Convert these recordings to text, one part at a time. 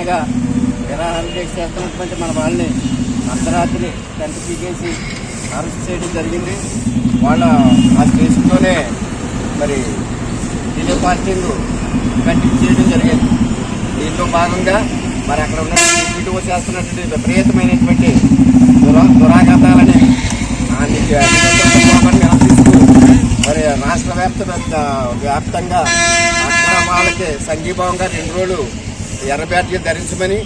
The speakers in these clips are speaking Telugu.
నిరసనగా నిరాహార దీక్ష చేస్తున్నటువంటి మన వాళ్ళని అర్ధరాత్రి టెంట్ పీకేసి అరెస్ట్ చేయడం జరిగింది. వాళ్ళ ఆ స్టేషన్లోనే మరి డిలే పార్టీలు కంటిన్యూ చేయడం జరిగింది. దీంట్లో భాగంగా మరి అక్కడ ఉన్న ఇటువ చేస్తున్నటువంటి విపరీతమైనటువంటి దురాఘాతాలని నిరసిస్తూ మరి రాష్ట్ర వ్యాప్తంగా అక్రమాలకి సంఘీభావంగా 2 రోజులు ఎర్ర బ్యాడ్జీలు ధరించమని,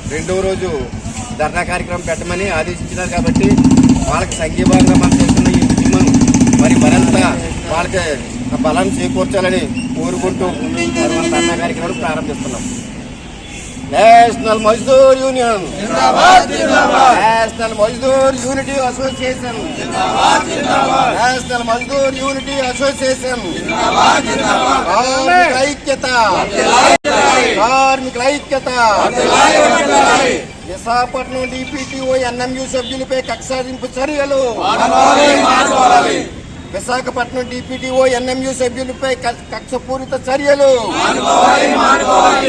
2వ రోజు ధర్నా కార్యక్రమం పెట్టమని ఆదేశించినారు. కాబట్టి వాళ్ళకి సంఘీభావంగా మనం చేస్తున్న ఈ ఉద్యమం మరి మరింత వాళ్ళకి బలం చేకూర్చాలని కోరుకుంటూ మరి మన ధర్నా కార్యక్రమాలు ప్రారంభిస్తున్నాం. National Mazdoor union, national Mazdoor unity association, national Mazdoor unity association, కార్మికుల ఐక్యత, కార్మికుల ఐక్యత. విశాఖపట్నం డిపిటిఓ ఎన్ఎంయు సభ్యులపై కక్ష సాధింపు చర్యలు, విశాఖపట్నం డిపిటిఓ ఎన్ఎంయు సభ్యులపై కక్షపూరిత చర్యలు,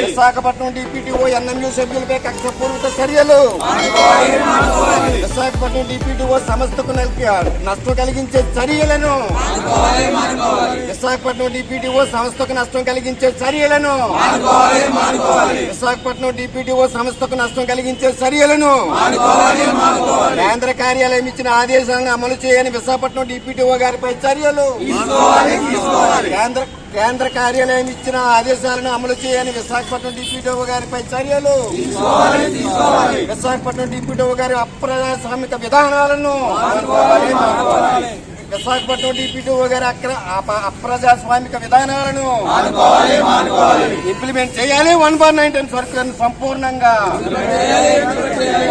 విశాఖపట్నం డిపిటిఓ ఎన్ఎంయు సభ్యులపై కక్షపూరిత చర్యలు, విశాఖపట్నం డిపిటిఓ సంస్థకు నష్టం కలిగించే చర్యలను, విశాఖపట్నం డిపిటిఓ సంస్థకు నష్టం కలిగించే చర్యలను, విశాఖపట్నం డిపిటిఓ సంస్థకు నష్టం కలిగించే చర్యలను, కేంద్ర కార్యాలయం ఇచ్చిన ఆదేశాలను అమలు చేయని విశాఖపట్నం డిపిటిఓ గారిపై చర్యలు, కేంద్ర కార్యాలయం ఇచ్చిన ఆదేశాలను అమలు చేయని విశాఖపట్నం డిప్యూటీ గారిపై చర్యలు, విశాఖపట్నం డిప్యూటీ గారి అప్రజాస్వామిక విధానాలను, విశాఖపట్నం డిప్యూటీ గారి అప్రజాస్వామిక విధానాలను ఇంప్లిమెంట్ చేయాలి. 1/19 సర్క్యులర్ సంపూర్ణంగా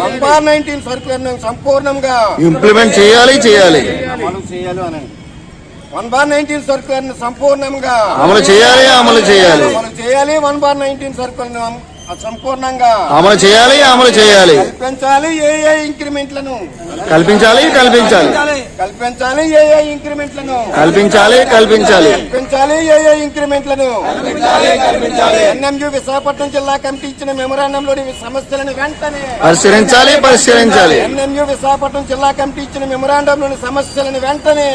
1/19 సర్క్యులర్ సంపూర్ణంగా ఇంప్లిమెంట్ చేయాలి అమలు చేయాలి అనండి. 1/19 సర్క్యులర్ సంపూర్ణంగా అమలు చేయాలి 1/19 సర్క్యులర్ సంపూర్ణంగా అమలు చేయాలి. కల్పించాలి ఏఏ ఇంక్రిమెంట్లను, కల్పించాలి ఏఏ ఇంక్రిమెంట్లను, ఏఏ ఇంక్రిమెంట్లను. ఎన్ఎంయు విశాఖపట్నం జిల్లా కమిటీ ఇచ్చిన మెమోరాండంలోని సమస్యలను వెంటనే పరిశీలించాలి. ఎన్ఎంయు విశాఖపట్నం జిల్లా కమిటీ ఇచ్చిన మెమోరాండంలోని సమస్యలను వెంటనే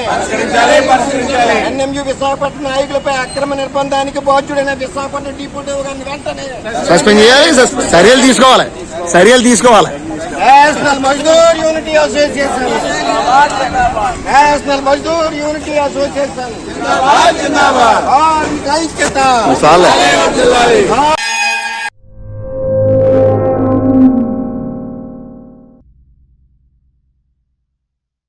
ఎన్ఎంయు విశాఖపట్నం నాయకులపై అక్రమ నిర్బంధానికి బాధ్యుడైన విశాఖపట్నం డిప్యూటీ గారిని వెంటనే సస్పెండ్ చేయాలి. చర్యలు తీసుకోవాలి. National Mazdoor unity association, national Mazdoor unity association, కార్మిక ఐక్యత,